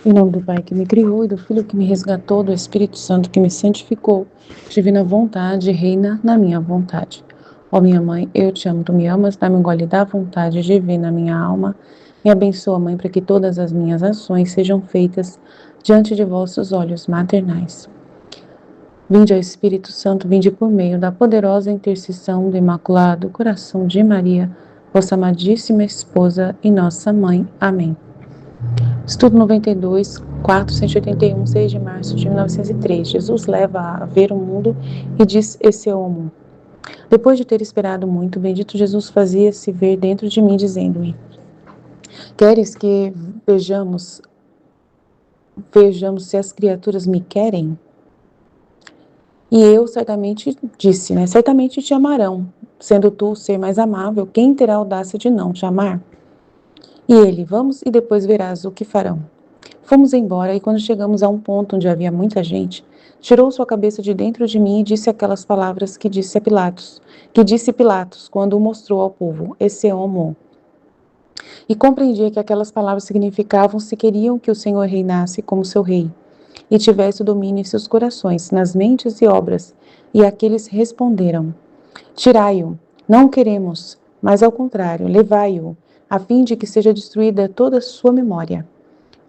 Em nome do Pai que me criou e do Filho que me resgatou, do Espírito Santo que me santificou, divina vontade, reina na minha vontade. Ó minha mãe, eu te amo, tu me amas, dá-me um gole da vontade divina na minha alma. Me abençoa, mãe, para que todas as minhas ações sejam feitas diante de vossos olhos maternais. Vinde ao Espírito Santo, vinde por meio da poderosa intercessão do Imaculado Coração de Maria, vossa amadíssima esposa e nossa mãe. Amém. Estudo 92, 481, 6 de março de 1903. Jesus leva a ver o mundo e diz: esse é o mundo. Depois de ter esperado muito, bendito Jesus fazia-se ver dentro de mim, dizendo-me: queres que vejamos se as criaturas me querem? E eu certamente disse, certamente te amarão, sendo tu o ser mais amável, quem terá a audácia de não te amar? E ele: vamos e depois verás o que farão. Fomos embora e quando chegamos a um ponto onde havia muita gente, tirou sua cabeça de dentro de mim e disse aquelas palavras que disse Pilatos, quando o mostrou ao povo: esse é homo. E compreendia que aquelas palavras significavam se queriam que o Senhor reinasse como seu rei e tivesse o domínio em seus corações, nas mentes e obras. E aqueles responderam: tirai-o, não o queremos, mas ao contrário, levai-o, a fim de que seja destruída toda a sua memória.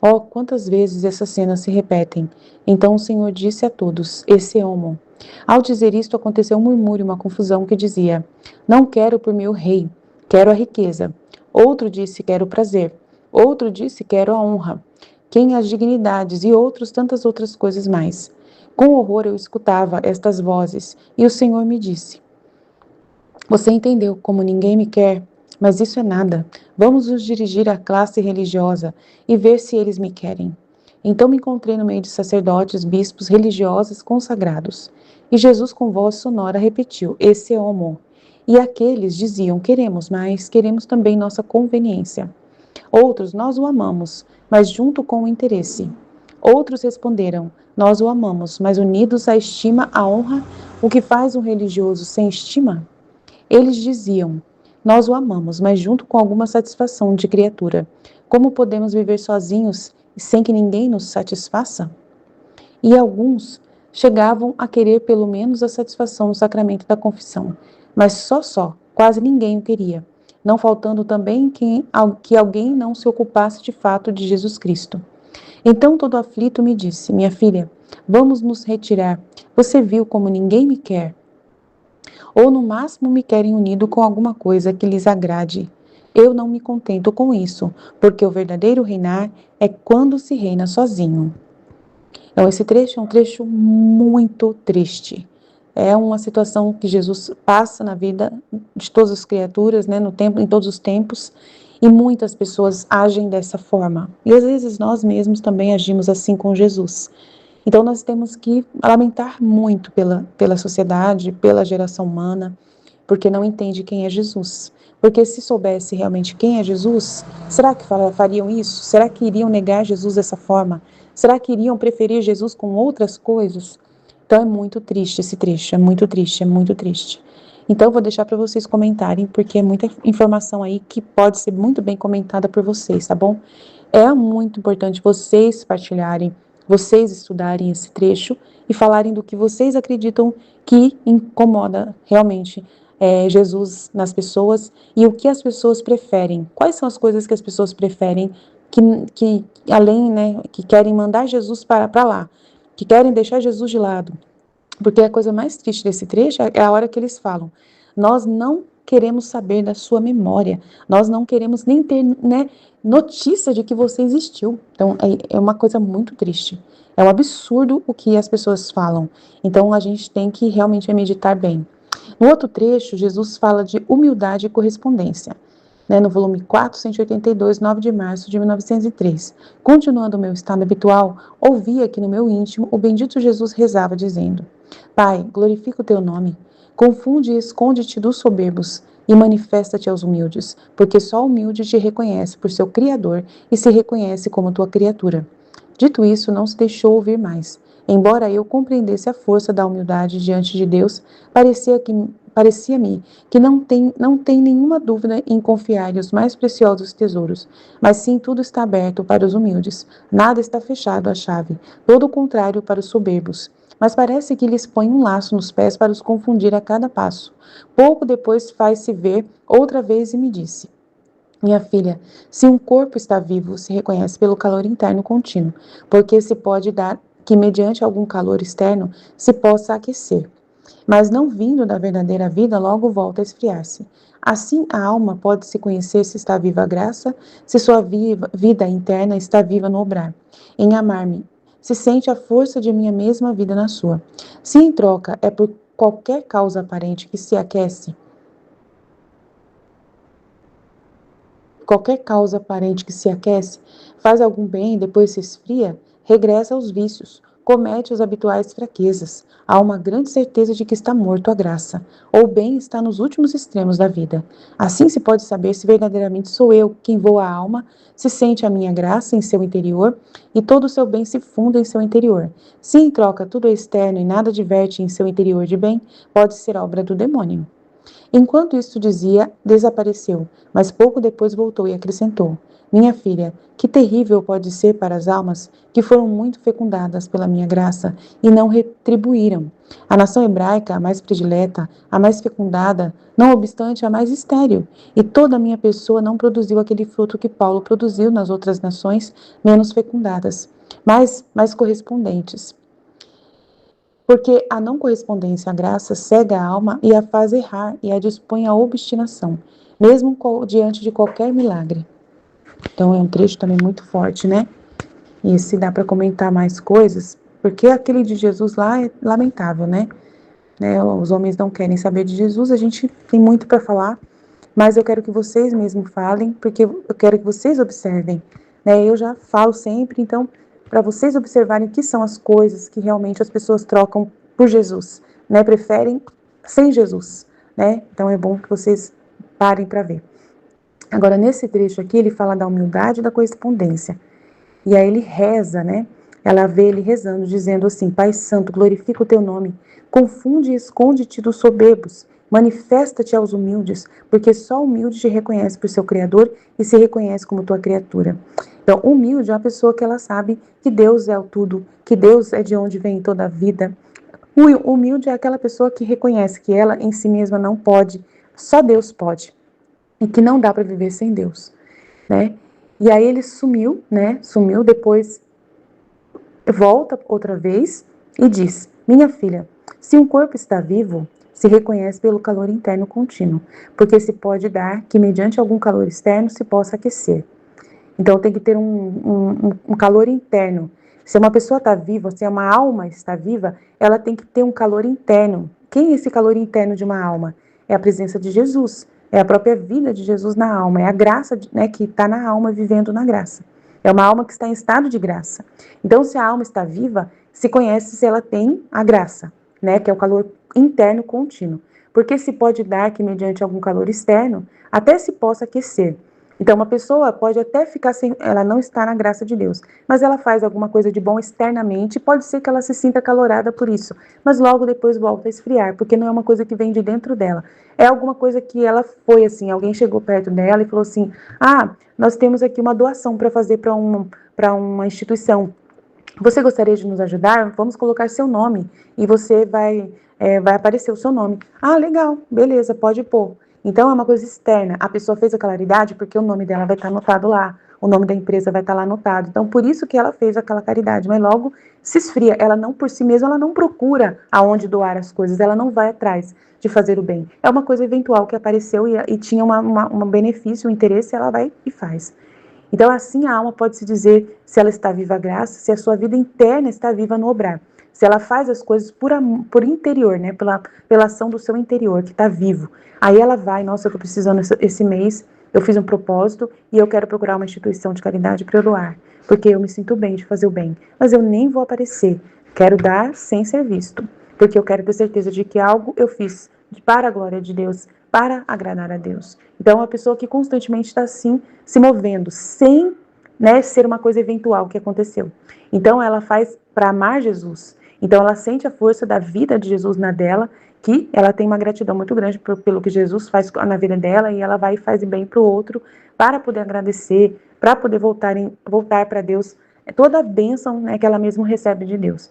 Oh, quantas vezes essas cenas se repetem. Então o Senhor disse a todos: esse é homo. Ao dizer isto, aconteceu um murmúrio, uma confusão que dizia: não quero por meu rei, quero a riqueza. Outro disse: quero o prazer. Outro disse: quero a honra. Quem as dignidades e outros tantas outras coisas mais. Com horror eu escutava estas vozes, e o Senhor me disse: você entendeu como ninguém me quer? Mas isso é nada. Vamos nos dirigir à classe religiosa e ver se eles me querem. Então me encontrei no meio de sacerdotes, bispos, religiosos consagrados. E Jesus com voz sonora repetiu: esse é o amor. E aqueles diziam: queremos, mas queremos também nossa conveniência. Outros: nós o amamos, mas junto com o interesse. Outros responderam: nós o amamos, mas unidos à estima, à honra. O que faz um religioso sem estima? Eles diziam: nós o amamos, mas junto com alguma satisfação de criatura. Como podemos viver sozinhos e sem que ninguém nos satisfaça? E alguns chegavam a querer pelo menos a satisfação no sacramento da confissão, mas só, quase ninguém o queria, não faltando também que alguém não se ocupasse de fato de Jesus Cristo. Então todo aflito me disse: minha filha, vamos nos retirar. Você viu como ninguém me quer? Ou no máximo me querem unido com alguma coisa que lhes agrade. Eu não me contento com isso, porque o verdadeiro reinar é quando se reina sozinho. Então, esse trecho é um trecho muito triste. É uma situação que Jesus passa na vida de todas as criaturas, no tempo, em todos os tempos, e muitas pessoas agem dessa forma. E às vezes nós mesmos também agimos assim com Jesus. Então nós temos que lamentar muito pela sociedade, pela geração humana, porque não entende quem é Jesus. Porque se soubesse realmente quem é Jesus, será que fariam isso? Será que iriam negar Jesus dessa forma? Será que iriam preferir Jesus com outras coisas? Então é muito triste esse trecho, é muito triste, é muito triste. Então eu vou deixar para vocês comentarem, porque é muita informação aí que pode ser muito bem comentada por vocês, tá bom? É muito importante vocês partilharem, vocês estudarem esse trecho e falarem do que vocês acreditam que incomoda realmente Jesus nas pessoas e o que as pessoas preferem. Quais são as coisas que as pessoas preferem que além, que querem mandar Jesus para lá, que querem deixar Jesus de lado. Porque a coisa mais triste desse trecho é a hora que eles falam: nós não queremos saber da sua memória, nós não queremos nem ter notícia de que você existiu. Então é uma coisa muito triste. É um absurdo o que as pessoas falam. Então a gente tem que realmente meditar bem. No outro trecho, Jesus fala de humildade e correspondência. No volume 4, 182, 9 de março de 1903. Continuando o meu estado habitual, ouvia que no meu íntimo o bendito Jesus rezava dizendo: Pai, glorifica o teu nome, confunde e esconde-te dos soberbos e manifesta-te aos humildes, porque só o humilde te reconhece por seu Criador e se reconhece como tua criatura. Dito isso, não se deixou ouvir mais. Embora eu compreendesse a força da humildade diante de Deus, parecia-me que não tem nenhuma dúvida em confiar-lhe os mais preciosos tesouros, mas sim tudo está aberto para os humildes, nada está fechado à chave, todo o contrário para os soberbos. Mas parece que lhes põe um laço nos pés para os confundir a cada passo. Pouco depois faz-se ver outra vez e me disse: minha filha, se um corpo está vivo, se reconhece pelo calor interno contínuo, porque se pode dar que, mediante algum calor externo, se possa aquecer. Mas não vindo da verdadeira vida, logo volta a esfriar-se. Assim, a alma pode se conhecer se está viva a graça, se sua vida interna está viva no obrar, em amar-me, se sente a força de minha mesma vida na sua. Se em troca é por qualquer causa aparente que se aquece, qualquer causa aparente que se aquece, faz algum bem e depois se esfria, regressa aos vícios, comete as habituais fraquezas. Há uma grande certeza de que está morto a graça, ou o bem está nos últimos extremos da vida. Assim se pode saber se verdadeiramente sou eu quem voa a alma, se sente a minha graça em seu interior e todo o seu bem se funda em seu interior. Se em troca tudo é externo e nada diverte em seu interior de bem, pode ser obra do demônio. Enquanto isto dizia, desapareceu, mas pouco depois voltou e acrescentou: minha filha, que terrível pode ser para as almas que foram muito fecundadas pela minha graça e não retribuíram. A nação hebraica, a mais predileta, a mais fecundada, não obstante a mais estéril, e toda a minha pessoa não produziu aquele fruto que Paulo produziu nas outras nações menos fecundadas, mas mais correspondentes. Porque a não correspondência à graça cega a alma e a faz errar e a dispõe à obstinação, mesmo diante de qualquer milagre. Então é um trecho também muito forte, né? E se dá para comentar mais coisas, porque aquele de Jesus lá é lamentável, né? Os homens não querem saber de Jesus, a gente tem muito para falar, mas eu quero que vocês mesmos falem, porque eu quero que vocês observem, né? Eu já falo sempre, então, para vocês observarem o que são as coisas que realmente as pessoas trocam por Jesus, né? Preferem sem Jesus, né? Então é bom que vocês parem para ver. Agora, nesse trecho aqui, ele fala da humildade e da correspondência. E aí ele reza, né? Ela vê ele rezando, dizendo assim: Pai Santo, glorifica o teu nome, confunde e esconde-te dos soberbos, manifesta-te aos humildes, porque só o humilde te reconhece por seu Criador e se reconhece como tua criatura. Então, humilde é uma pessoa que ela sabe que Deus é o tudo, que Deus é de onde vem toda a vida. O humilde é aquela pessoa que reconhece que ela em si mesma não pode, só Deus pode, e que não dá para viver sem Deus, né? E aí ele sumiu, né? Sumiu, depois volta outra vez e diz: minha filha, se um corpo está vivo, se reconhece pelo calor interno contínuo, porque se pode dar que mediante algum calor externo se possa aquecer. Então tem que ter um calor interno. Se uma pessoa está viva, se uma alma está viva, ela tem que ter um calor interno. Quem é esse calor interno de uma alma? É a presença de Jesus, é a própria vida de Jesus na alma, é a graça, né, que está na alma vivendo na graça. É uma alma que está em estado de graça. Então, se a alma está viva, se conhece se ela tem a graça, né, que é o calor interno contínuo. Porque se pode dar que mediante algum calor externo, até se possa aquecer. Então, uma pessoa pode até ficar sem, ela não está na graça de Deus, mas ela faz alguma coisa de bom externamente, pode ser que ela se sinta calorada por isso, mas logo depois volta a esfriar, porque não é uma coisa que vem de dentro dela. É alguma coisa que ela foi assim, alguém chegou perto dela e falou assim: ah, nós temos aqui uma doação para fazer para uma instituição. Você gostaria de nos ajudar? Vamos colocar seu nome e você vai aparecer o seu nome. Ah, legal, beleza, pode pôr. Então é uma coisa externa. A pessoa fez a caridade porque o nome dela vai estar anotado lá, o nome da empresa vai estar lá anotado. Então por isso que ela fez aquela caridade, mas logo se esfria. Ela não por si mesma, ela não procura aonde doar as coisas, ela não vai atrás de fazer o bem. É uma coisa eventual que apareceu e tinha um benefício, um interesse, ela vai e faz. Então, assim, a alma pode se dizer se ela está viva a graça, se a sua vida interna está viva no obrar. Se ela faz as coisas por interior, né? Pela ação do seu interior, que está vivo. Aí ela vai, nossa, eu estou precisando esse mês, eu fiz um propósito e eu quero procurar uma instituição de caridade para eu doar, porque eu me sinto bem de fazer o bem. Mas eu nem vou aparecer, quero dar sem ser visto, porque eu quero ter certeza de que algo eu fiz para a glória de Deus, para agradar a Deus. Então, é uma pessoa que constantemente está assim, se movendo, sem, né, ser uma coisa eventual que aconteceu. Então, ela faz para amar Jesus. Então, ela sente a força da vida de Jesus na dela que ela tem uma gratidão muito grande pelo que Jesus faz na vida dela, e ela vai e faz bem para o outro, para poder agradecer, para poder voltar para Deus, toda a bênção, né, que ela mesma recebe de Deus.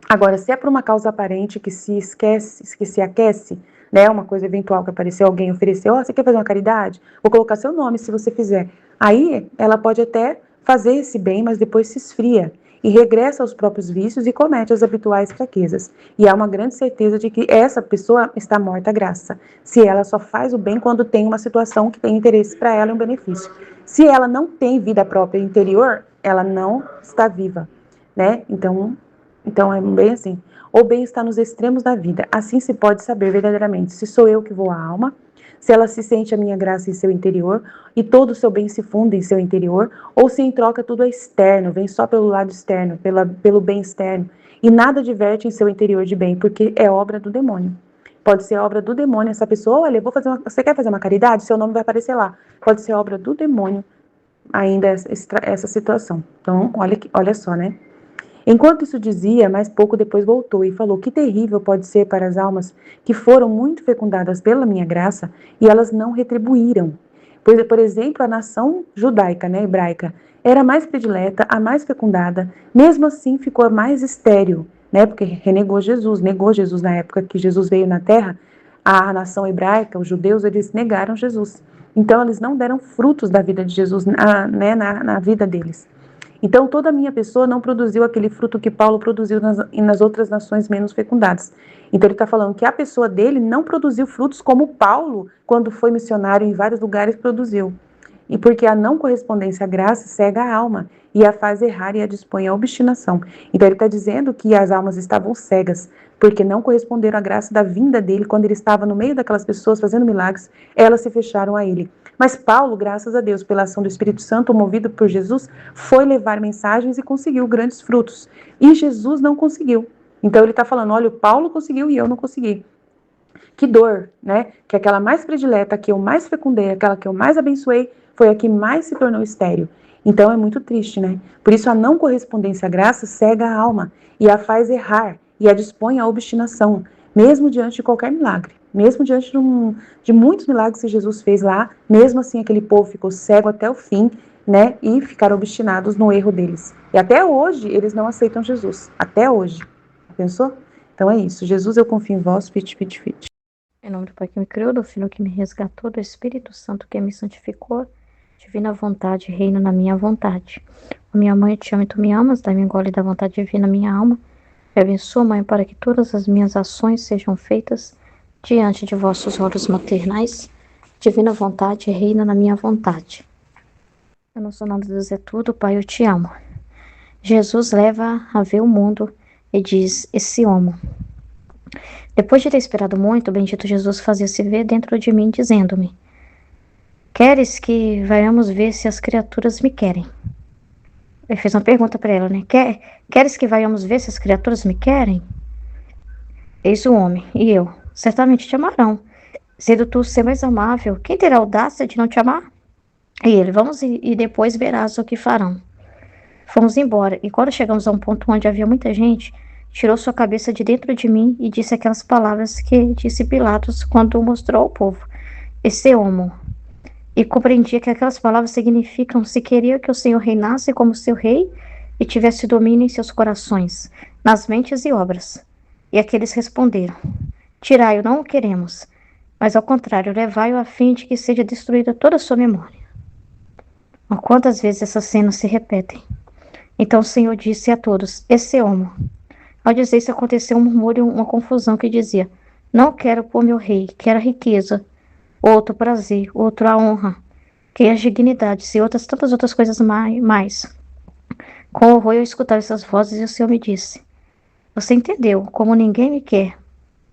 Agora, se é por uma causa aparente que se esquece, que se aquece, né, uma coisa eventual que apareceu, alguém ofereceu, você quer fazer uma caridade? Vou colocar seu nome se você fizer. Aí, ela pode até fazer esse bem, mas depois se esfria e regressa aos próprios vícios e comete as habituais fraquezas. E há uma grande certeza de que essa pessoa está morta à graça, se ela só faz o bem quando tem uma situação que tem interesse para ela e um benefício. Se ela não tem vida própria interior, ela não está viva, né? Então é bem assim. O bem está nos extremos da vida. Assim se pode saber verdadeiramente se sou eu que vou à alma, se ela se sente a minha graça em seu interior e todo o seu bem se funde em seu interior, ou se em troca tudo é externo, vem só pelo lado externo, pelo bem externo, e nada diverte em seu interior de bem, porque é obra do demônio. Pode ser obra do demônio essa pessoa, olha, você quer fazer uma caridade? Seu nome vai aparecer lá. Pode ser obra do demônio ainda essa situação. Então, olha só, né? Enquanto isso dizia, mais pouco depois voltou e falou: que terrível pode ser para as almas que foram muito fecundadas pela minha graça e elas não retribuíram. Pois, por exemplo, a nação judaica, né, hebraica, era a mais predileta, a mais fecundada, mesmo assim ficou a mais estéril, né, porque negou Jesus na época que Jesus veio na terra. A nação hebraica, os judeus, eles negaram Jesus. Então, eles não deram frutos da vida de Jesus, na vida deles. Então, toda a minha pessoa não produziu aquele fruto que Paulo produziu nas outras nações menos fecundadas. Então, ele está falando que a pessoa dele não produziu frutos como Paulo, quando foi missionário em vários lugares, produziu. E porque a não correspondência à graça cega a alma e a faz errar e a dispõe à obstinação. Então, ele está dizendo que as almas estavam cegas, porque não corresponderam à graça da vinda dele quando ele estava no meio daquelas pessoas fazendo milagres, elas se fecharam a ele. Mas Paulo, graças a Deus, pela ação do Espírito Santo, movido por Jesus, foi levar mensagens e conseguiu grandes frutos. E Jesus não conseguiu. Então ele está falando, olha, o Paulo conseguiu e eu não consegui. Que dor, né? Que aquela mais predileta, que eu mais fecundei, aquela que eu mais abençoei, foi a que mais se tornou estéril. Então é muito triste, né? Por isso a não correspondência à graça cega a alma e a faz errar e a dispõe à obstinação, mesmo diante de qualquer milagre. Mesmo diante de muitos milagres que Jesus fez lá, mesmo assim aquele povo ficou cego até o fim, né? E ficaram obstinados no erro deles. E até hoje eles não aceitam Jesus. Até hoje. Pensou? Então é isso. Jesus, eu confio em vós. Fit, fit, fit. Em nome do Pai que me criou, do Filho que me resgatou, do Espírito Santo que me santificou, divina vontade, reina na minha vontade. A minha mãe, eu te amo e tu me amas, dá-me um gole da vontade divina na minha alma. Me abençoa, Mãe, para que todas as minhas ações sejam feitas diante de vossos olhos maternais. Divina vontade, reina na minha vontade. Eu não sou nada, Deus é tudo, Pai, eu te amo. Jesus leva a ver o mundo e diz, esse homo. Depois de ter esperado muito, o bendito Jesus fazia-se ver dentro de mim, dizendo-me: queres que vayamos ver se as criaturas me querem? Ele fez uma pergunta para ela, né? Queres que vayamos ver se as criaturas me querem? Eis o homem, e eu, certamente te amarão. Sendo tu ser mais amável, quem terá audácia de não te amar? E ele, vamos e depois verás o que farão. Fomos embora, e quando chegamos a um ponto onde havia muita gente, tirou sua cabeça de dentro de mim e disse aquelas palavras que disse Pilatos quando o mostrou ao povo: esse homo. E compreendia que aquelas palavras significam se queria que o Senhor reinasse como seu rei e tivesse domínio em seus corações, nas mentes e obras. E aqueles responderam: tirai-o, não o queremos, mas ao contrário, levai-o a fim de que seja destruída toda a sua memória. Mas quantas vezes essas cenas se repetem? Então o Senhor disse a todos: esse homo. Ao dizer isso, aconteceu um murmúrio, uma confusão que dizia: não quero por meu rei, quero a riqueza, outro prazer, outro a honra, quero as dignidades e outras tantas outras coisas mais. Com horror eu escutava essas vozes e o Senhor me disse: você entendeu, como ninguém me quer.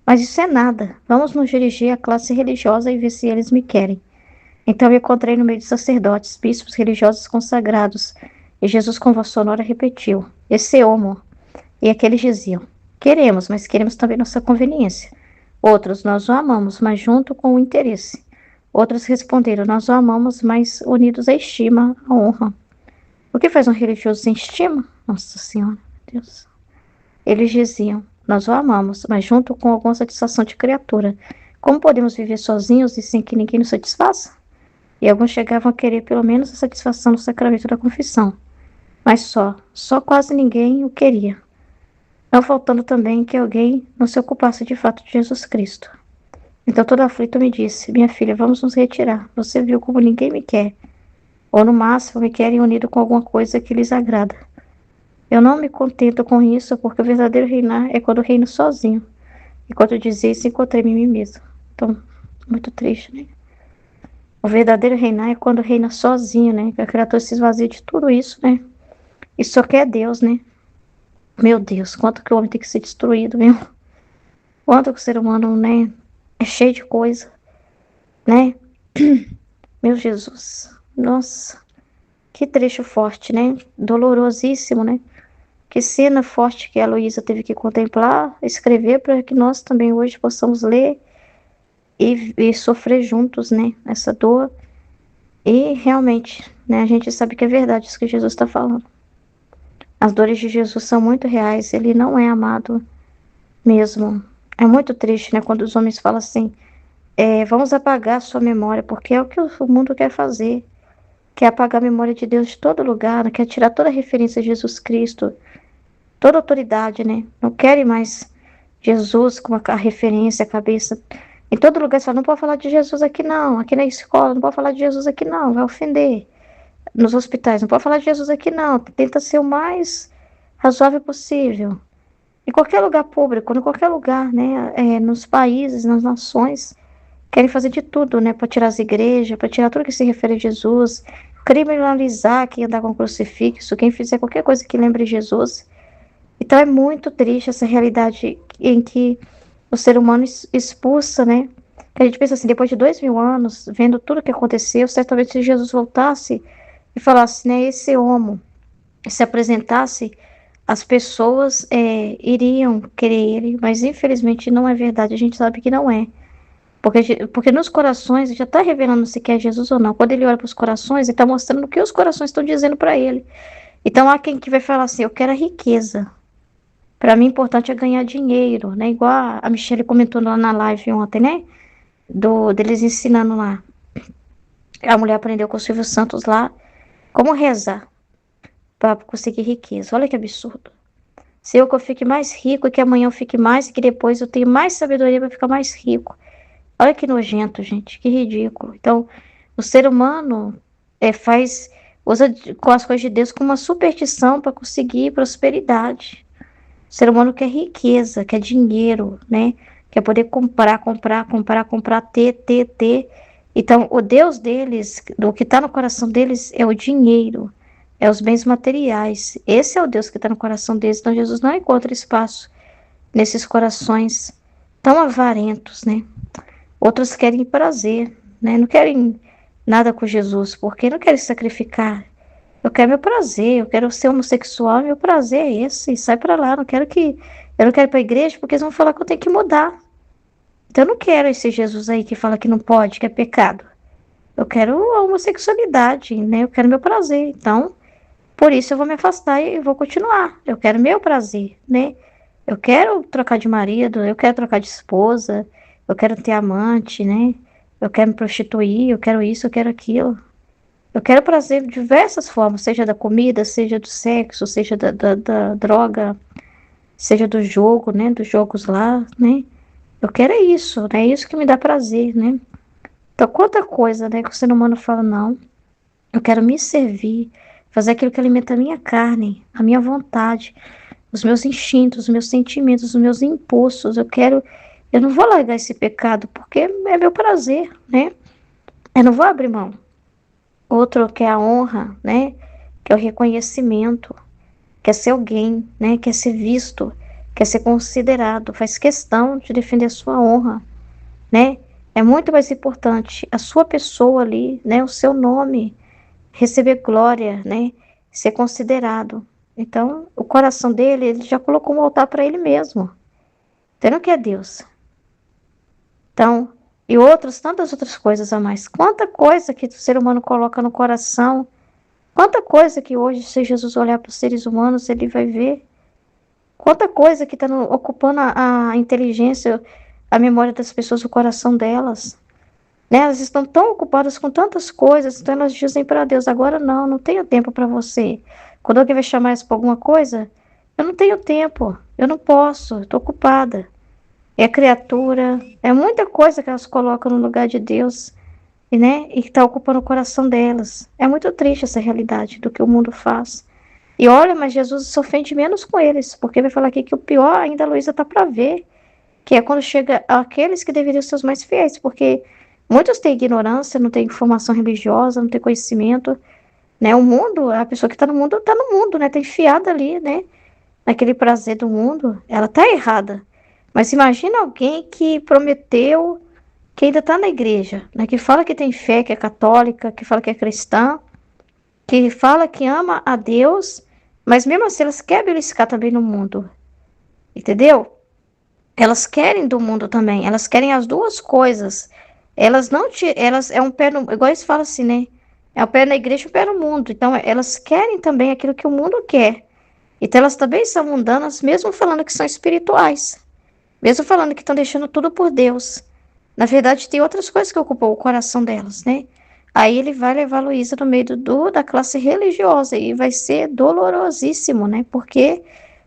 Mas isso é nada, vamos nos dirigir à classe religiosa e ver se eles me querem. Então me encontrei no meio de sacerdotes, bispos, religiosos consagrados, e Jesus com voz sonora repetiu: esse homo. E aqueles diziam: queremos, mas queremos também nossa conveniência. Outros: nós o amamos, mas junto com o interesse. Outros responderam: nós o amamos, mas unidos à estima, à honra. O que faz um religioso sem estima? Nossa Senhora, Deus. Eles diziam: nós o amamos, mas junto com alguma satisfação de criatura. Como podemos viver sozinhos e sem que ninguém nos satisfaça? E alguns chegavam a querer pelo menos a satisfação no sacramento da confissão. Mas só quase ninguém o queria. Não faltando também que alguém não se ocupasse de fato de Jesus Cristo. Então todo aflito me disse: minha filha, vamos nos retirar. Você viu como ninguém me quer. Ou no máximo me querem unido com alguma coisa que lhes agrada. Eu não me contento com isso, porque o verdadeiro reinar é quando reino sozinho. E quando eu dizia isso, encontrei-me em mim mesmo. Então, muito triste, né? O verdadeiro reinar é quando reina sozinho, né? Que a criatura se esvazia de tudo isso, né? E só quer Deus, né? Meu Deus, quanto que o homem tem que ser destruído, meu. Quanto que o ser humano, né? É cheio de coisa, né? Meu Jesus. Nossa, que trecho forte, né? Dolorosíssimo, né? Que cena forte que a Luísa teve que contemplar, escrever, para que nós também hoje possamos ler e sofrer juntos, né? Essa dor. E realmente, né? A gente sabe que é verdade isso que Jesus está falando. As dores de Jesus são muito reais. Ele não é amado mesmo. É muito triste, né? Quando os homens falam assim, vamos apagar a sua memória, porque é o que o mundo quer fazer. Quer apagar a memória de Deus de todo lugar, né? Quer tirar toda a referência a Jesus Cristo, toda autoridade, né? Não querem mais Jesus como a referência, a cabeça. Em todo lugar você fala, não pode falar de Jesus aqui não, aqui na escola, não pode falar de Jesus aqui não, vai ofender. Nos hospitais, não pode falar de Jesus aqui não, tenta ser o mais razoável possível. Em qualquer lugar público, em qualquer lugar, né? Nos países, nas nações, querem fazer de tudo, né? Para tirar as igrejas, para tirar tudo que se refere a Jesus, criminalizar quem andar com crucifixo, quem fizer qualquer coisa que lembre Jesus. Então é muito triste essa realidade em que o ser humano expulsa, né? Que a gente pensa assim, depois de 2000 anos, vendo tudo que aconteceu, certamente se Jesus voltasse e falasse, né, esse homo, se apresentasse, as pessoas iriam querer ele, mas infelizmente não é verdade, a gente sabe que não é. Porque nos corações, ele já está revelando se quer Jesus ou não. Quando ele olha para os corações, ele está mostrando o que os corações estão dizendo para ele. Então há quem que vai falar assim, eu quero a riqueza. Para mim, o importante é ganhar dinheiro, né? Igual a Michelle comentou lá na live ontem, né? Deles ensinando lá. A mulher aprendeu com o Silvio Santos lá como rezar para conseguir riqueza. Olha que absurdo. Se eu que eu fique mais rico e que amanhã eu fique mais e que depois eu tenho mais sabedoria para ficar mais rico. Olha que nojento, gente, que ridículo. Então, o ser humano usa com as coisas de Deus como uma superstição para conseguir prosperidade. O ser humano quer riqueza, quer dinheiro, né? Quer poder comprar, ter. Então, o Deus deles, o que está no coração deles é o dinheiro, é os bens materiais. Esse é o Deus que está no coração deles. Então, Jesus não encontra espaço nesses corações tão avarentos, né? Outros querem prazer, né? Não querem nada com Jesus, porque não querem sacrificar. Eu quero meu prazer, eu quero ser homossexual, meu prazer é esse, sai pra lá, eu não quero ir pra igreja porque eles vão falar que eu tenho que mudar. Então eu não quero esse Jesus aí que fala que não pode, que é pecado. Eu quero a homossexualidade, né? Eu quero meu prazer. Então, por isso eu vou me afastar e vou continuar. Eu quero meu prazer, né? Eu quero trocar de marido, eu quero trocar de esposa, eu quero ter amante, né? Eu quero me prostituir, eu quero isso, eu quero aquilo. Eu quero prazer de diversas formas, seja da comida, seja do sexo, seja da droga, seja do jogo, né? Dos jogos lá, né? Eu quero isso, né? É isso que me dá prazer, né? Então, quanta coisa, né? Que o ser humano fala, não, eu quero me servir, fazer aquilo que alimenta a minha carne, a minha vontade, os meus instintos, os meus sentimentos, os meus impulsos. Eu não vou largar esse pecado, porque é meu prazer, né? Eu não vou abrir mão. Outro quer a honra, né? Quer o reconhecimento, quer ser alguém, né? Quer ser visto, quer ser considerado, faz questão de defender a sua honra, né? É muito mais importante a sua pessoa ali, né? O seu nome, receber glória, né? Ser considerado. Então, o coração dele, ele já colocou um altar para ele mesmo. Então, ele não quer Deus. Então, e tantas outras coisas a mais. Quanta coisa que o ser humano coloca no coração. Quanta coisa que hoje, se Jesus olhar para os seres humanos, ele vai ver Quanta coisa que está ocupando a inteligência, a memória das pessoas, o coração delas. Né? Elas estão tão ocupadas com tantas coisas, então elas dizem para Deus, agora não tenho tempo para você. Quando alguém vai chamar isso para alguma coisa, eu não tenho tempo, eu não posso, estou ocupada. É criatura, é muita coisa que elas colocam no lugar de Deus, e, né? E que está ocupando o coração delas. É muito triste essa realidade do que o mundo faz. E olha, mas Jesus se ofende menos com eles, porque vai falar aqui que o pior ainda a Luísa está para ver, que é quando chega aqueles que deveriam ser os mais fiéis, porque muitos têm ignorância, não têm informação religiosa, não têm conhecimento, né? O mundo, a pessoa que está no mundo, né? Está enfiada ali, né? Naquele prazer do mundo, ela está errada. Mas imagina alguém que prometeu, que ainda está na igreja, né? Que fala que tem fé, que é católica, que fala que é cristã, que fala que ama a Deus, mas mesmo assim elas querem beliscar também no mundo, entendeu? Elas querem do mundo também, elas querem as duas coisas. Elas não te, elas é um pé no, igual eles falam assim, né? É um pé na igreja e um pé no mundo. Então elas querem também aquilo que o mundo quer. Então elas também são mundanas, mesmo falando que são espirituais, mesmo falando que estão deixando tudo por Deus. Na verdade, tem outras coisas que ocupam o coração delas, né? Aí ele vai levar a Luísa no meio da classe religiosa e vai ser dolorosíssimo, né? Porque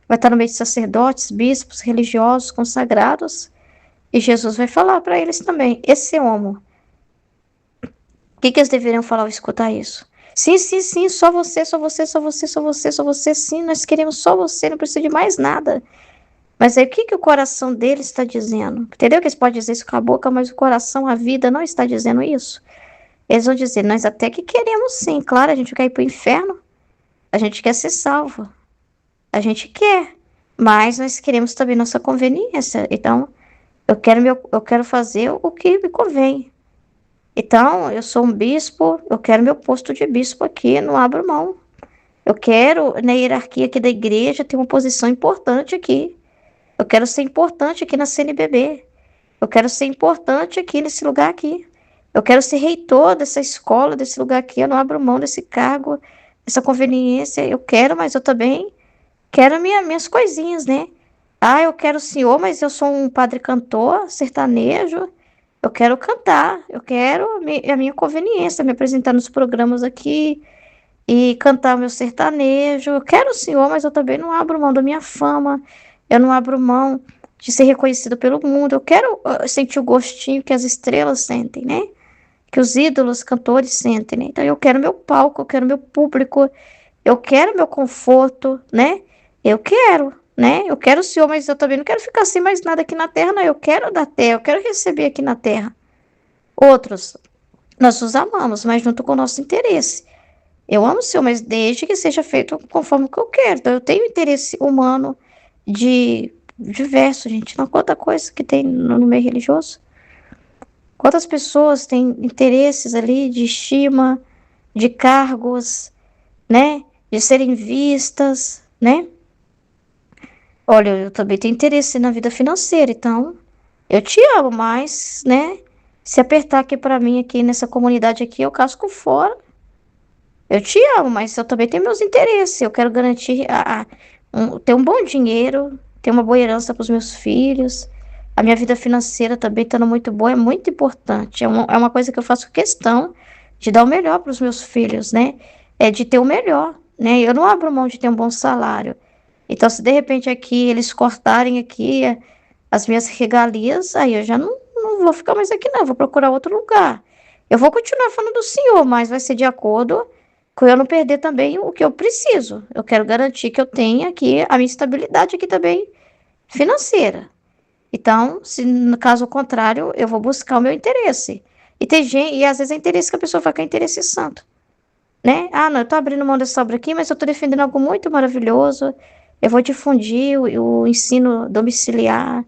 vai estar no meio de sacerdotes, bispos, religiosos, consagrados. E Jesus vai falar para eles também, esse homo. O que eles deveriam falar ao escutar isso? Sim, sim, sim, só você, só você, só você, só você, só você, sim, nós queremos só você, não precisa de mais nada. Mas aí o que o coração deles está dizendo? Entendeu que eles podem dizer isso com a boca, mas o coração, a vida não está dizendo isso. Eles vão dizer, nós até que queremos sim, claro, a gente quer ir para o inferno, a gente quer ser salvo, a gente quer, mas nós queremos também nossa conveniência. Então, eu quero fazer o que me convém. Então, eu sou um bispo, eu quero meu posto de bispo aqui, não abro mão. Eu quero, na hierarquia aqui da igreja, ter uma posição importante aqui. Eu quero ser importante aqui na CNBB. Eu quero ser importante aqui nesse lugar aqui. Eu quero ser reitor dessa escola, desse lugar aqui. Eu não abro mão desse cargo, dessa conveniência. Eu quero, mas eu também quero minhas coisinhas, né? Ah, eu quero o senhor, mas eu sou um padre cantor, sertanejo. Eu quero cantar. Eu quero a minha conveniência, me apresentar nos programas aqui e cantar o meu sertanejo. Eu quero o senhor, mas eu também não abro mão da minha fama. Eu não abro mão de ser reconhecido pelo mundo. Eu quero sentir o gostinho que as estrelas sentem, né? Que os ídolos, cantores sentem, né? Então eu quero meu palco, eu quero meu público, eu quero meu conforto, né? Eu quero, né? Eu quero o Senhor, mas eu também não quero ficar sem mais nada aqui na terra, não. Eu quero da terra, eu quero receber aqui na terra. Outros, nós os amamos, mas junto com o nosso interesse. Eu amo o Senhor, mas desde que seja feito conforme o que eu quero. Então eu tenho interesse humano de diverso, gente. Não quanta coisa que tem no meio religioso. Quantas pessoas têm interesses ali de estima, de cargos, né? De serem vistas, né? Olha, eu também tenho interesse na vida financeira, então eu te amo, mas, né? Se apertar aqui pra mim, aqui nessa comunidade aqui, eu casco fora. Eu te amo, mas eu também tenho meus interesses. Eu quero garantir ter um bom dinheiro, ter uma boa herança para os meus filhos. A minha vida financeira também estando muito boa é muito importante. É uma coisa que eu faço questão de dar o melhor para os meus filhos, né? É de ter o melhor, né? Eu não abro mão de ter um bom salário. Então, se de repente aqui eles cortarem aqui as minhas regalias, aí eu já não vou ficar mais aqui, não. Eu vou procurar outro lugar. Eu vou continuar falando do Senhor, mas vai ser de acordo com eu não perder também o que eu preciso. Eu quero garantir que eu tenha aqui a minha estabilidade aqui também financeira. Então, se no caso contrário, eu vou buscar o meu interesse. E tem gente, e às vezes é interesse que a pessoa fala que é interesse santo, né? Ah, não, eu tô abrindo mão dessa obra aqui, mas eu tô defendendo algo muito maravilhoso. Eu vou difundir o ensino domiciliar.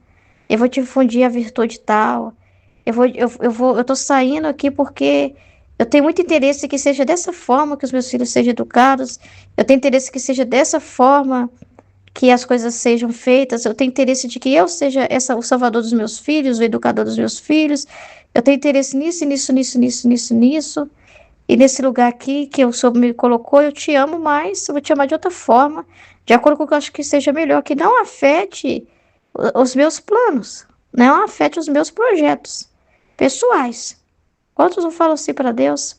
Eu vou difundir a virtude tal. Eu tô saindo aqui porque eu tenho muito interesse que seja dessa forma que os meus filhos sejam educados. Eu tenho interesse que seja dessa forma que as coisas sejam feitas. Eu tenho interesse de que eu seja o salvador dos meus filhos, o educador dos meus filhos. Eu tenho interesse nisso, nisso, nisso, nisso, nisso, nisso. e nesse lugar aqui que o Senhor me colocou, eu te amo mais, eu vou te amar de outra forma, de acordo com o que eu acho que seja melhor, que não afete os meus planos, não afete os meus projetos pessoais. Quantos não falam assim para Deus?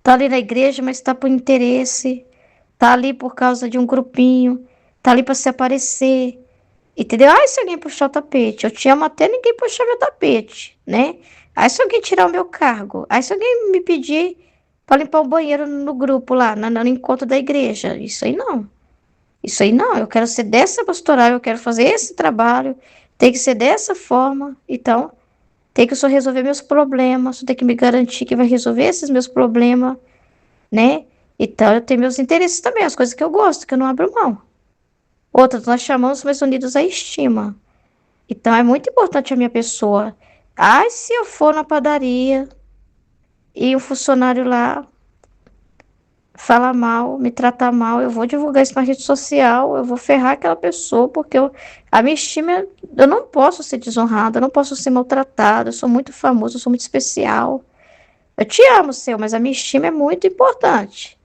Tá ali na igreja, mas tá por interesse, tá ali por causa de um grupinho, tá ali para se aparecer, entendeu? Ai, se alguém puxar o tapete, eu te amo até ninguém puxar meu tapete, né? Aí se alguém tirar o meu cargo, aí se alguém me pedir para limpar o banheiro no grupo lá, no encontro da igreja, isso aí não. Isso aí não, eu quero ser dessa pastoral, eu quero fazer esse trabalho, tem que ser dessa forma, então tem que só resolver meus problemas, tem que me garantir que vai resolver esses meus problemas, né? Então eu tenho meus interesses também, as coisas que eu gosto, que eu não abro mão. Outras nós chamamos mais unidos à estima. Então é muito importante a minha pessoa. Ai, se eu for na padaria e o funcionário lá fala mal, me trata mal, eu vou divulgar isso na rede social, eu vou ferrar aquela pessoa, porque a minha estima, eu não posso ser desonrada, eu não posso ser maltratada, eu sou muito famosa, eu sou muito especial. Eu te amo, Senhor, mas a minha estima é muito importante.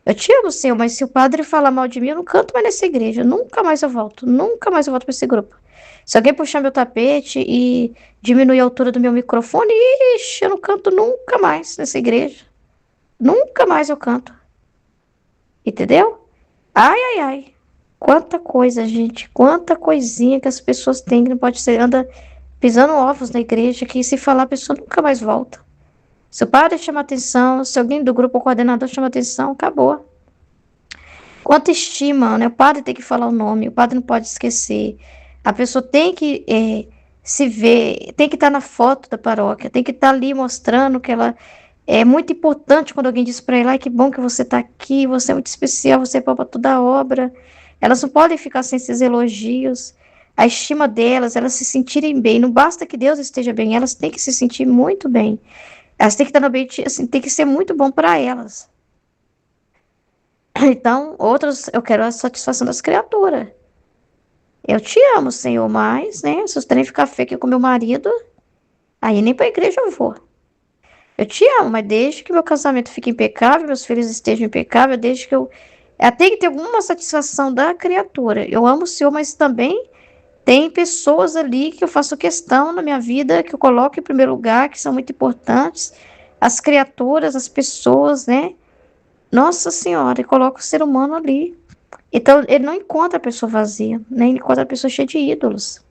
Eu te amo, Senhor, mas se o padre falar mal de mim, eu não canto mais nessa igreja, nunca mais eu volto, nunca mais eu volto para esse grupo. Se alguém puxar meu tapete e diminuir a altura do meu microfone, ixi, eu não canto nunca mais nessa igreja. Nunca mais eu canto. Entendeu? Ai, ai, ai. Quanta coisa, gente. Quanta coisinha que as pessoas têm que não pode ser. Anda pisando ovos na igreja, que se falar a pessoa nunca mais volta. Se o padre chama atenção, se alguém do grupo ou coordenador chama atenção, acabou. Quanta estima, né? O padre tem que falar o nome, o padre não pode esquecer. A pessoa tem que se ver, tem que estar na foto da paróquia, tem que estar ali mostrando que ela é muito importante quando alguém diz para ela: ai, que bom que você está aqui, você é muito especial, você é para toda a obra. Elas não podem ficar sem esses elogios. A estima delas, elas se sentirem bem. Não basta que Deus esteja bem, elas têm que se sentir muito bem. Elas têm que estar no ambiente, assim, tem que ser muito bom para elas. Então, outros, eu quero a satisfação das criaturas. Eu te amo, Senhor, mas, né, se os trem ficar feio aqui com meu marido, aí nem para a igreja eu vou. Eu te amo, mas desde que meu casamento fique impecável, meus filhos estejam impecáveis, desde que eu... Tem que ter alguma satisfação da criatura. Eu amo o Senhor, mas também tem pessoas ali que eu faço questão na minha vida, que eu coloco em primeiro lugar, que são muito importantes. As criaturas, as pessoas, né? Nossa Senhora, e coloca o ser humano ali. Então, ele não encontra a pessoa vazia, nem encontra a pessoa cheia de ídolos.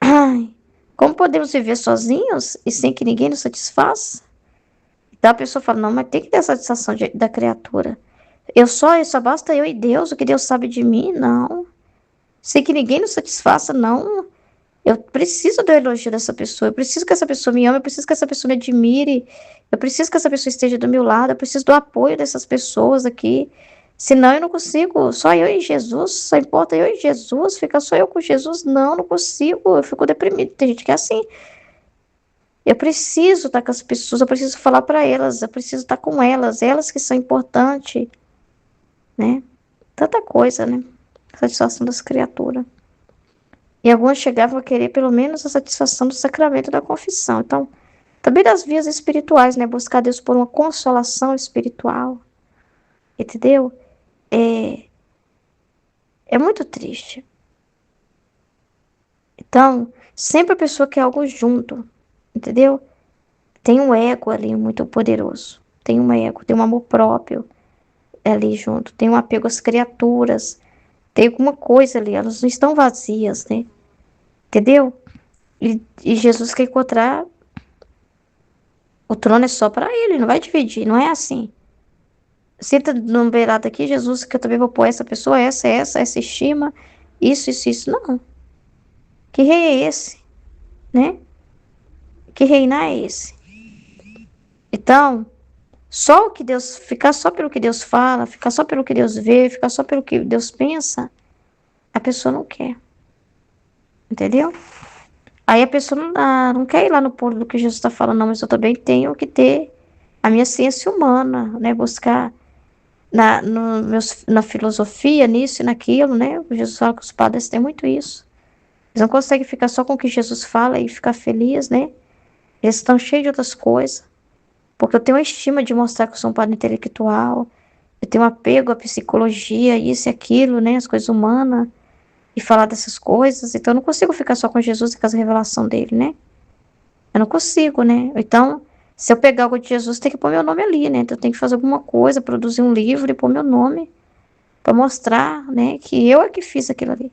Ai, como podemos viver sozinhos e sem que ninguém nos satisfaça? Então a pessoa fala: não, mas tem que ter a satisfação da criatura. Só basta eu e Deus, o que Deus sabe de mim? Não. Sem que ninguém nos satisfaça, não. Eu preciso do elogio dessa pessoa, eu preciso que essa pessoa me ame, eu preciso que essa pessoa me admire, eu preciso que essa pessoa esteja do meu lado, eu preciso do apoio dessas pessoas aqui. Senão eu não consigo, só eu e Jesus, só importa eu e Jesus, fica só eu com Jesus, não consigo, eu fico deprimido. Tem gente que é assim. Eu preciso estar com as pessoas, eu preciso falar para elas, eu preciso estar com elas, elas que são importantes, né? Tanta coisa, né? A satisfação das criaturas. E algumas chegavam a querer pelo menos a satisfação do sacramento da confissão. Então, também das vias espirituais, né? Buscar Deus por uma consolação espiritual. Entendeu? É muito triste. Então, sempre a pessoa quer algo junto. Entendeu? Tem um ego ali muito poderoso. Tem um ego, tem um amor próprio ali junto. Tem um apego às criaturas. Tem alguma coisa ali, elas não estão vazias, né? Entendeu? E Jesus quer encontrar. O trono é só para ele, não vai dividir, não é assim. Senta no beirado aqui, Jesus, que eu também vou pôr essa pessoa, essa estima, isso. Não. Que rei é esse? Né? Que reinar é esse? Então, só o que Deus, ficar só pelo que Deus fala, ficar só pelo que Deus vê, ficar só pelo que Deus pensa, a pessoa não quer. Entendeu? Aí a pessoa não quer ir lá no ponto do que Jesus está falando, não, mas eu também tenho que ter a minha ciência humana, né? Buscar na filosofia, nisso e naquilo, né? O Jesus fala que os padres têm muito isso. Eles não conseguem ficar só com o que Jesus fala e ficar feliz, né? Eles estão cheios de outras coisas. Porque eu tenho a estima de mostrar que eu sou um padre intelectual, eu tenho apego à psicologia, isso e aquilo, né? As coisas humanas, e falar dessas coisas. Então eu não consigo ficar só com Jesus e com as revelações dele, né? Eu não consigo, né? Então, se eu pegar algo de Jesus, tem que pôr meu nome ali, né? Então eu tenho que fazer alguma coisa, produzir um livro e pôr meu nome para mostrar, né, que eu é que fiz aquilo ali.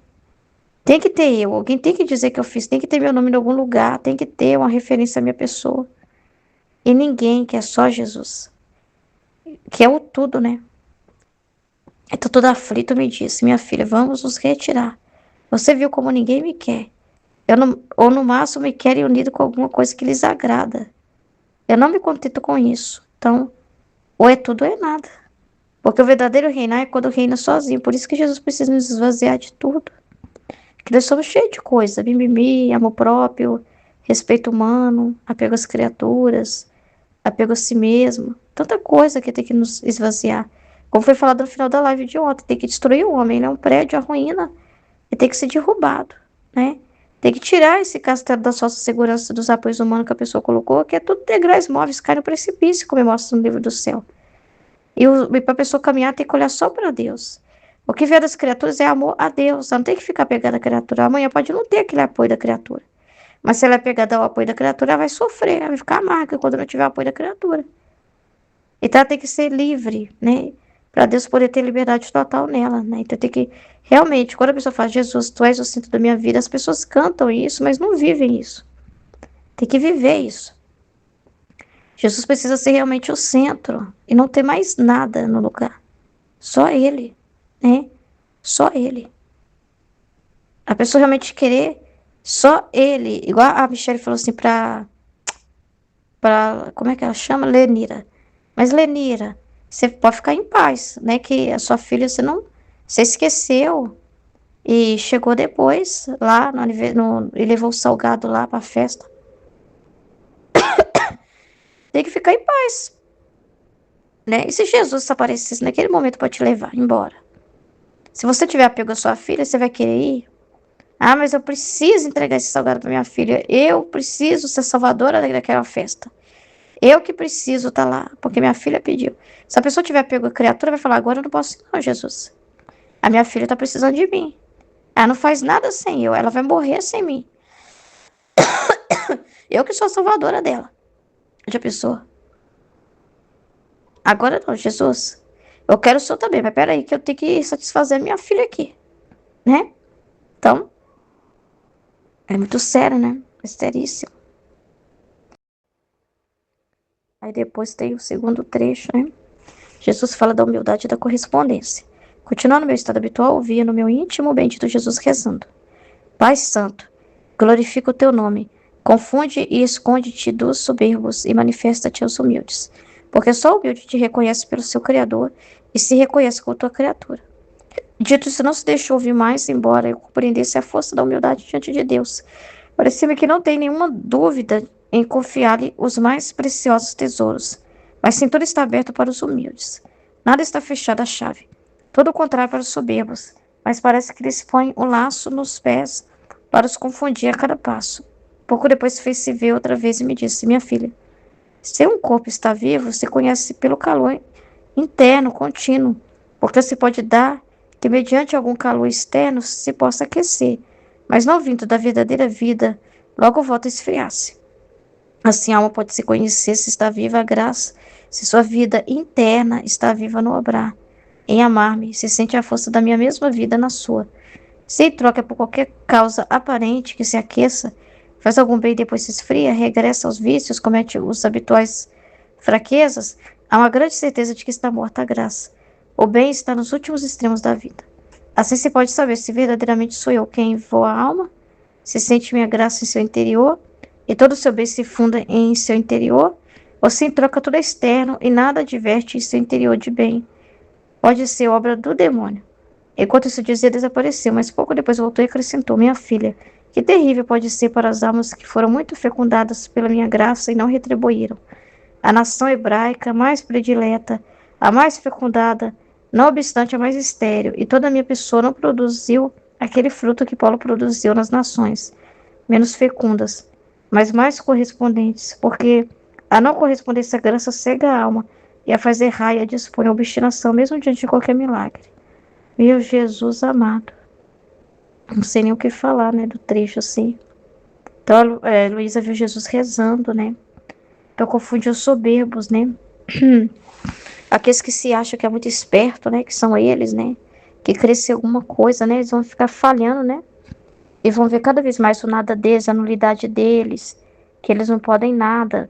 Tem que ter eu, alguém tem que dizer que eu fiz, tem que ter meu nome em algum lugar, tem que ter uma referência à minha pessoa. E ninguém, que é só Jesus, que é o tudo, né? Então todo aflito me disse, minha filha, vamos nos retirar. Você viu como ninguém me quer. Eu não, ou no máximo me querem unido com alguma coisa que lhes agrada. Eu não me contento com isso. Então, ou é tudo ou é nada. Porque o verdadeiro reinar é quando reina sozinho. Por isso que Jesus precisa nos esvaziar de tudo. Porque nós somos cheios de coisa. Mimimi, amor próprio, respeito humano, apego às criaturas, apego a si mesmo. Tanta coisa que tem que nos esvaziar. Como foi falado no final da live de ontem, tem que destruir o homem. Ele é um prédio, a ruína, e tem que ser derrubado, né? Tem que tirar esse castelo da falsa segurança dos apoios humanos que a pessoa colocou, que é tudo degraus móveis, cai no precipício, como mostra no livro do céu. E para a pessoa caminhar, tem que olhar só para Deus. O que vier das criaturas é amor a Deus. Ela não tem que ficar pegada à criatura. Amanhã pode não ter aquele apoio da criatura. Mas se ela é pegada ao apoio da criatura, ela vai sofrer, ela vai ficar amarga quando não tiver apoio da criatura. Então ela tem que ser livre, né? Para Deus poder ter liberdade total nela, né? Então tem que, realmente, quando a pessoa fala, Jesus, tu és o centro da minha vida, as pessoas cantam isso, mas não vivem isso. Tem que viver isso. Jesus precisa ser realmente o centro e não ter mais nada no lugar. Só Ele, né? Só Ele. A pessoa realmente querer só Ele. Igual a Michelle falou assim como é que ela chama? Lenira. Mas Lenira, você pode ficar em paz, né? Que a sua filha, você esqueceu e chegou depois lá e levou o salgado lá pra festa. Tem que ficar em paz, né? E se Jesus aparecesse naquele momento para te levar embora? Se você tiver apego à sua filha, você vai querer ir? Ah, mas eu preciso entregar esse salgado para minha filha. Eu preciso ser salvadora daquela festa. Eu que preciso estar lá, porque minha filha pediu. Se a pessoa tiver apego à criatura, vai falar, agora eu não posso ir, não, Jesus. A minha filha está precisando de mim. Ela não faz nada sem eu, ela vai morrer sem mim. Eu que sou a salvadora dela. Já pensou? Agora não, Jesus. Eu quero o Senhor também, mas peraí que eu tenho que satisfazer a minha filha aqui, né? Então, é muito sério, né? É seríssimo. Aí depois tem o segundo trecho, né? Jesus fala da humildade e da correspondência. Continuando meu estado habitual, ouvia no meu íntimo o bendito Jesus rezando. Pai Santo, glorifica o teu nome. Confunde e esconde-te dos soberbos e manifesta-te aos humildes. Porque só o humilde te reconhece pelo seu Criador e se reconhece como tua criatura. Dito isso, não se deixou ouvir mais, embora eu compreendesse a força da humildade diante de Deus. Parecia-me que não tem nenhuma dúvida em confiar-lhe os mais preciosos tesouros, mas sim tudo está aberto para os humildes. Nada está fechado à chave. Todo o contrário para os soberbos, mas parece que lhes põe o laço nos pés para os confundir a cada passo. Pouco depois fez-se ver outra vez e me disse, minha filha, se um corpo está vivo, se conhece pelo calor interno, contínuo, porque se pode dar que mediante algum calor externo se possa aquecer, mas não vindo da verdadeira vida, logo volta a esfriar-se. Assim a alma pode se conhecer se está viva a graça, se sua vida interna está viva no obrar. Em amar-me, se sente a força da minha mesma vida na sua. Se troca por qualquer causa aparente que se aqueça, faz algum bem e depois se esfria, regressa aos vícios, comete os habituais fraquezas, há uma grande certeza de que está morta a graça. O bem está nos últimos extremos da vida. Assim se pode saber se verdadeiramente sou eu quem voa a alma, se sente minha graça em seu interior, e todo o seu bem se funda em seu interior, ou se em troca tudo é externo e nada adverte em seu interior de bem. Pode ser obra do demônio. Enquanto isso dizia, desapareceu, mas pouco depois voltou e acrescentou, minha filha, que terrível pode ser para as almas que foram muito fecundadas pela minha graça e não retribuíram. A nação hebraica mais predileta, a mais fecundada, não obstante a mais estéril, e toda a minha pessoa não produziu aquele fruto que Paulo produziu nas nações, menos fecundas, mas mais correspondentes, porque A não correspondência à graça cega a alma e a faz errar e a dispõe a obstinação, mesmo diante de qualquer milagre. Meu Jesus amado. Não sei nem o que falar, né, do trecho assim. Então, Luísa viu Jesus rezando, né? Então, confundiu os soberbos, né? Aqueles que se acham que é muito esperto, né? Que são eles, né? Que crescer alguma coisa, né? Eles vão ficar falhando, né? E vão ver cada vez mais o nada deles, a nulidade deles, que eles não podem nada,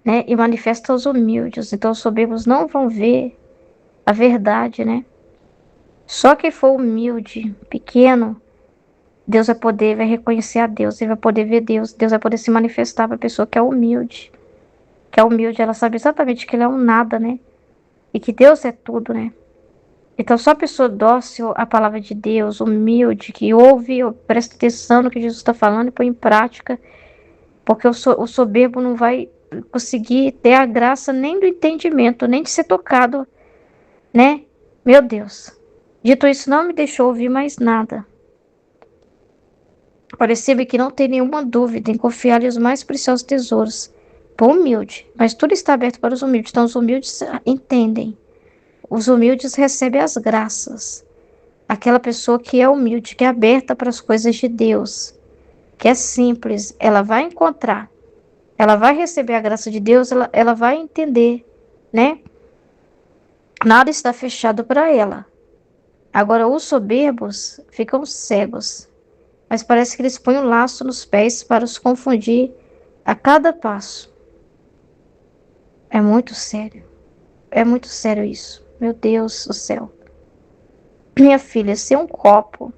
né? E manifesta os humildes. Então, os soberbos não vão ver a verdade, né? Só quem for humilde, pequeno, Deus vai poder, vai reconhecer a Deus, ele vai poder ver Deus, Deus vai poder se manifestar para a pessoa que é humilde. Que é humilde, ela sabe exatamente que ele é um nada, né? E que Deus é tudo, né? Então, só a pessoa dócil à palavra de Deus, humilde, que ouve, presta atenção no que Jesus está falando e põe em prática, porque o soberbo não vai conseguir ter a graça nem do entendimento, nem de ser tocado, né? Meu Deus. Dito isso, não me deixou ouvir mais nada. Parecia-me que não tem nenhuma dúvida em confiar-lhe os mais preciosos tesouros. Pô, humilde, mas tudo está aberto para os humildes, então os humildes entendem. Os humildes recebem as graças. Aquela pessoa que é humilde, que é aberta para as coisas de Deus, que é simples, ela vai encontrar, ela vai receber a graça de Deus, ela vai entender, né? Nada está fechado para ela. Agora, os soberbos ficam cegos, mas parece que eles põem um laço nos pés para os confundir a cada passo. É muito sério. É muito sério isso. Meu Deus do céu. Minha filha, se um corpo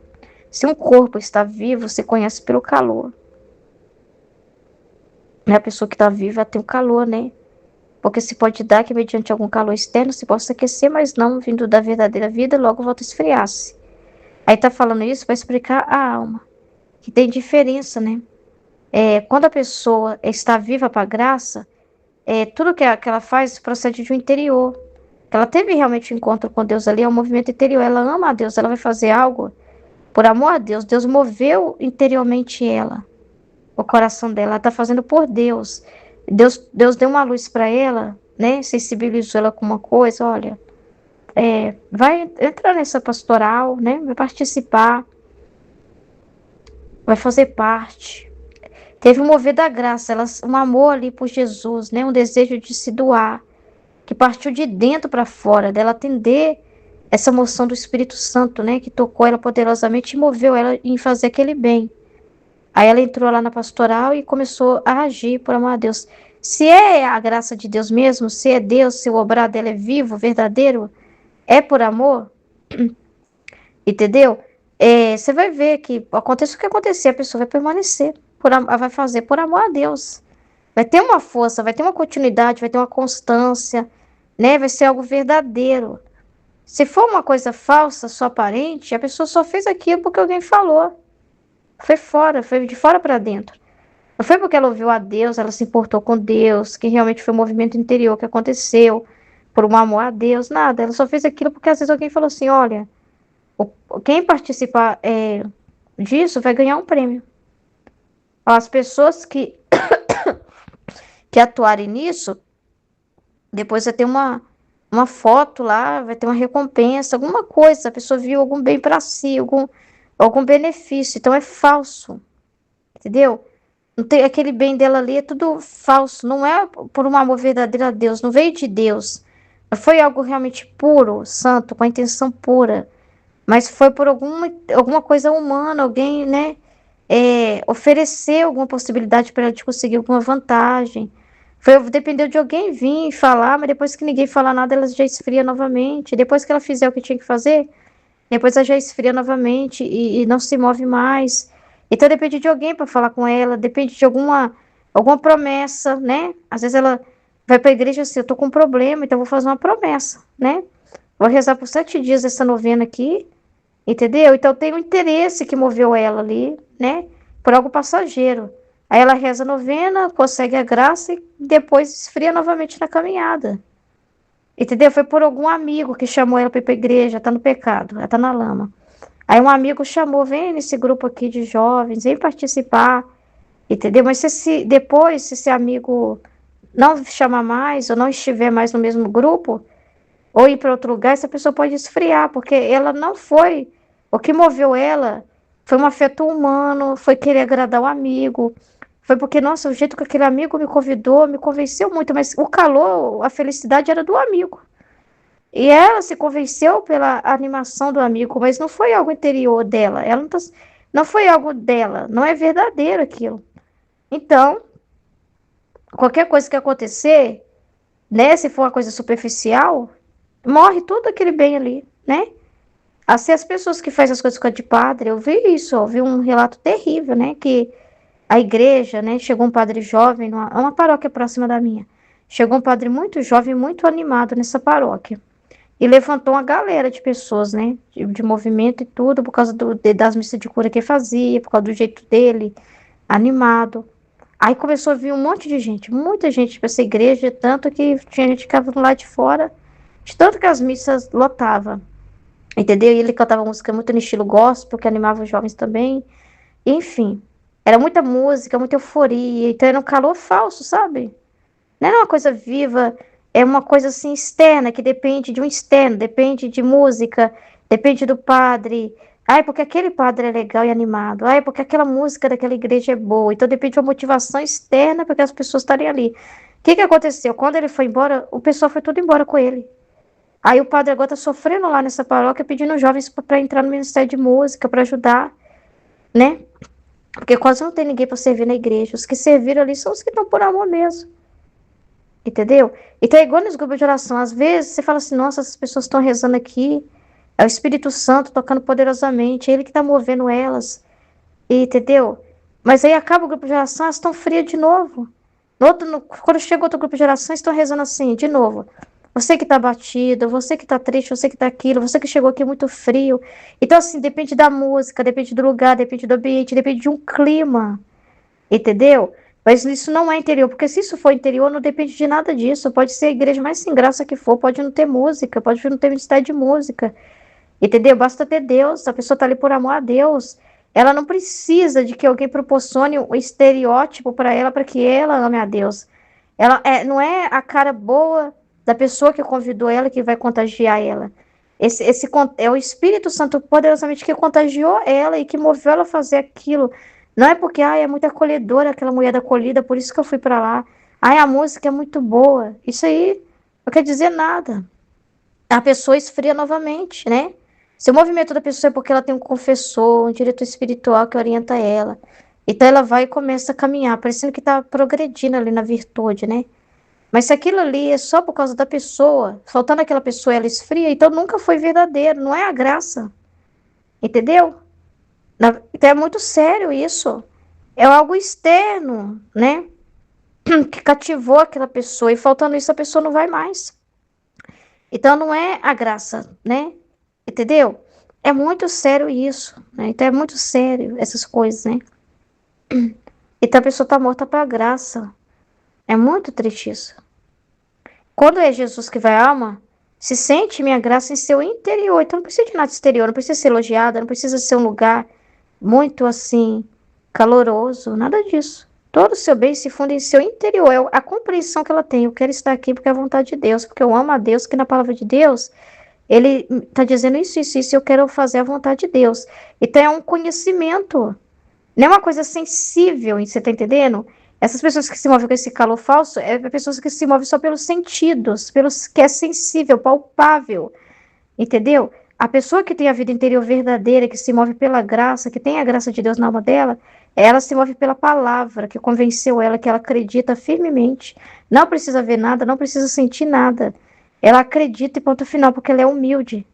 está vivo, você conhece pelo calor. Né? A pessoa que está viva tem o calor, né? Porque se pode dar que mediante algum calor externo se possa aquecer, mas não vindo da verdadeira vida, logo volta a esfriar-se. Aí está falando isso para explicar a alma. Que tem diferença, né? Quando a pessoa está viva para a graça, tudo que ela faz procede de um interior. Ela teve realmente um encontro com Deus ali, é um movimento interior. Ela ama a Deus, ela vai fazer algo por amor a Deus. Deus moveu interiormente ela, o coração dela. Ela está fazendo por Deus. Deus deu uma luz para ela, né? Sensibilizou ela com uma coisa. Olha, vai entrar nessa pastoral, né? Vai participar, vai fazer parte. Teve um mover da graça, um amor ali por Jesus, né? Um desejo de se doar, que partiu de dentro para fora, dela atender essa moção do Espírito Santo, né? Que tocou ela poderosamente e moveu ela em fazer aquele bem. Aí ela entrou lá na pastoral e começou a agir por amor a Deus. Se é a graça de Deus mesmo, se é Deus, se o obrar dela é vivo, verdadeiro, é por amor, entendeu? Você vai ver que aconteça o que acontecer, a pessoa vai permanecer, vai fazer por amor a Deus. Vai ter uma força, vai ter uma continuidade, vai ter uma constância, né? Vai ser algo verdadeiro. Se for uma coisa falsa, só aparente, a pessoa só fez aquilo porque alguém falou. Foi fora, foi de fora para dentro. Não foi porque ela ouviu a Deus, ela se importou com Deus, que realmente foi um movimento interior que aconteceu, por um amor a Deus, nada. Ela só fez aquilo porque às vezes alguém falou assim, olha, quem participar disso vai ganhar um prêmio. As pessoas que atuarem nisso, depois vai ter uma foto lá, vai ter uma recompensa, alguma coisa, a pessoa viu algum bem para si, algum benefício, então é falso, entendeu? Não tem, aquele bem dela ali é tudo falso, não é por um amor verdadeiro a Deus, não veio de Deus, não foi algo realmente puro, santo, com a intenção pura, mas foi por alguma coisa humana, alguém, né, ofereceu alguma possibilidade para ela de conseguir alguma vantagem. Dependeu de alguém vir falar, mas depois que ninguém falar nada, ela já esfria novamente. Depois que ela fizer o que tinha que fazer, depois ela já esfria novamente e não se move mais. Então depende de alguém para falar com ela, depende de alguma promessa, né? Às vezes ela vai para a igreja assim, eu tô com um problema, então eu vou fazer uma promessa, né? Vou rezar por 7 dias essa novena aqui, entendeu? Então tem um interesse que moveu ela ali, né? Por algo passageiro. Aí ela reza a novena, consegue a graça e depois esfria novamente na caminhada. Entendeu? Foi por algum amigo que chamou ela para ir para a igreja, tá no pecado, ela tá na lama. Aí um amigo chamou, vem nesse grupo aqui de jovens, vem participar. Entendeu? Mas se depois, se esse amigo não chamar mais, ou não estiver mais no mesmo grupo, ou ir para outro lugar, essa pessoa pode esfriar, porque ela não foi. O que moveu ela foi um afeto humano, foi querer agradar o amigo, foi porque, nossa, o jeito que aquele amigo me convidou, me convenceu muito, mas o calor, a felicidade era do amigo. E ela se convenceu pela animação do amigo, mas não foi algo interior dela. Ela não foi algo dela, não é verdadeiro aquilo. Então, qualquer coisa que acontecer, né, se for uma coisa superficial, morre tudo aquele bem ali, né? Assim, as pessoas que fazem as coisas com a de padre, eu vi isso, eu vi um relato terrível, né, que a igreja, né, chegou um padre jovem, é uma paróquia próxima da minha, chegou um padre muito jovem, muito animado nessa paróquia, e levantou uma galera de pessoas, né, de movimento e tudo, por causa das missas de cura que ele fazia, por causa do jeito dele, animado. Aí começou a vir um monte de gente, muita gente para essa igreja, tanto que tinha gente que ficava do lado de fora, de tanto que as missas lotavam, entendeu? E ele cantava música muito no estilo gospel, que animava os jovens também, enfim. Era muita música, muita euforia, então era um calor falso, sabe? Não era uma coisa viva, é uma coisa assim externa, que depende de um externo, depende de música, depende do padre. Ai, porque aquele padre é legal e animado. Ai, porque aquela música daquela igreja é boa. Então depende de uma motivação externa para que as pessoas estarem ali. O que que aconteceu? Quando ele foi embora, o pessoal foi tudo embora com ele. Aí o padre agora está sofrendo lá nessa paróquia, pedindo jovens para entrar no ministério de música, para ajudar, né? Porque quase não tem ninguém para servir na igreja. Os que serviram ali são os que estão por amor mesmo. Entendeu? Então é igual nos grupos de oração. Às vezes você fala assim, nossa, essas pessoas estão rezando aqui. É o Espírito Santo tocando poderosamente. É ele que está movendo elas. E, entendeu? Mas aí acaba o grupo de oração, elas estão frias de novo. Quando chega outro grupo de oração, estão rezando assim, de novo. Você que está batido, você que está triste, você que está aquilo, você que chegou aqui muito frio. Então, assim, depende da música, depende do lugar, depende do ambiente, depende de um clima. Entendeu? Mas isso não é interior, porque se isso for interior, não depende de nada disso. Pode ser a igreja mais sem graça que for, pode não ter música, pode não ter ministério de música. Entendeu? Basta ter Deus, a pessoa está ali por amor a Deus. Ela não precisa de que alguém proporcione um estereótipo para ela, para que ela ame a Deus. Não é a cara boa da pessoa que convidou ela que vai contagiar ela. É o Espírito Santo poderosamente que contagiou ela e que moveu ela a fazer aquilo. Não é porque é muito acolhedora aquela mulher da acolhida, por isso que eu fui para lá. Ai, a música é muito boa. Isso aí não quer dizer nada. A pessoa esfria novamente, né? Se o movimento da pessoa é porque ela tem um confessor, um diretor espiritual que orienta ela. Então ela vai e começa a caminhar, parecendo que está progredindo ali na virtude, né? Mas se aquilo ali é só por causa da pessoa, faltando aquela pessoa ela esfria, então nunca foi verdadeiro, não é a graça. Entendeu? Então é muito sério isso. É algo externo, né? Que cativou aquela pessoa e faltando isso a pessoa não vai mais. Então não é a graça, né? Entendeu? É muito sério isso, né? Então é muito sério essas coisas, né? Então a pessoa está morta para a graça. É muito triste isso. Quando é Jesus que vai à alma, se sente minha graça em seu interior. Então não precisa de nada exterior, não precisa ser elogiada, não precisa ser um lugar muito assim caloroso, nada disso. Todo o seu bem se funde em seu interior, é a compreensão que ela tem. Eu quero estar aqui porque é a vontade de Deus, porque eu amo a Deus, que na palavra de Deus ele está dizendo isso, eu quero fazer a vontade de Deus. Então é um conhecimento, não é uma coisa sensível, você está entendendo? Essas pessoas que se movem com esse calor falso, é pessoas que se movem só pelos sentidos, pelos que é sensível, palpável, entendeu? A pessoa que tem a vida interior verdadeira, que se move pela graça, que tem a graça de Deus na alma dela, ela se move pela palavra, que convenceu ela, que ela acredita firmemente. Não precisa ver nada, não precisa sentir nada. Ela acredita e ponto final, porque ela é humilde.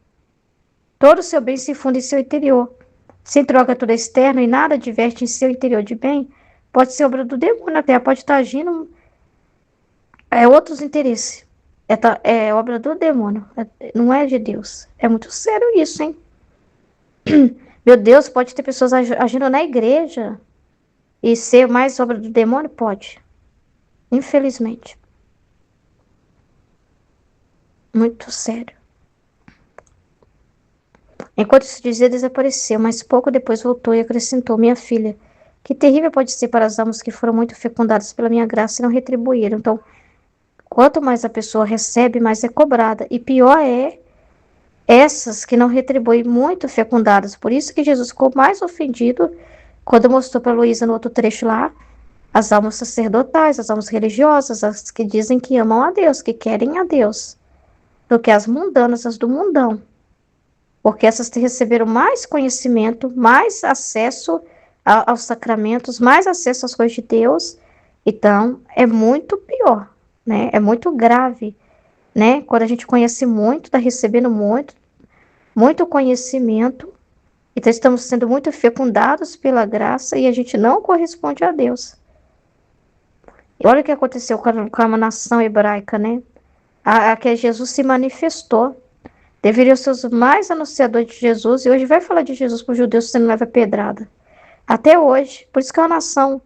Todo o seu bem se funde em seu interior. Se troca tudo externo e nada diverte em seu interior de bem, pode ser obra do demônio até, pode estar agindo outros interesses. É obra do demônio, não é de Deus. É muito sério isso, hein? Meu Deus, pode ter pessoas agindo na igreja e ser mais obra do demônio? Pode. Infelizmente. Muito sério. Enquanto se dizia, desapareceu, mas pouco depois voltou e acrescentou: minha filha, Que terrível pode ser para as almas que foram muito fecundadas pela minha graça e não retribuíram. Então, quanto mais a pessoa recebe, mais é cobrada. E pior é essas que não retribuem, muito fecundadas. Por isso que Jesus ficou mais ofendido quando mostrou para Luísa no outro trecho lá, as almas sacerdotais, as almas religiosas, as que dizem que amam a Deus, que querem a Deus, do que as mundanas, as do mundão. Porque essas receberam mais conhecimento, mais acesso aos sacramentos, mais acesso às coisas de Deus. Então, é muito pior, né? É muito grave, né? Quando a gente conhece muito, está recebendo muito, muito conhecimento, então estamos sendo muito fecundados pela graça e a gente não corresponde a Deus. E olha o que aconteceu com a nação hebraica, né? A que Jesus se manifestou. Deveriam ser os mais anunciadores de Jesus, e hoje vai falar de Jesus para os judeus, você não leva pedrada. Até hoje. Por isso que é uma nação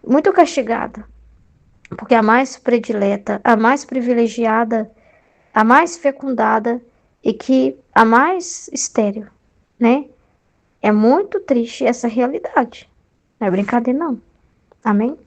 muito castigada. Porque a mais predileta, a mais privilegiada, a mais fecundada e que a mais estéril, né? É muito triste essa realidade. Não é brincadeira, não. Amém?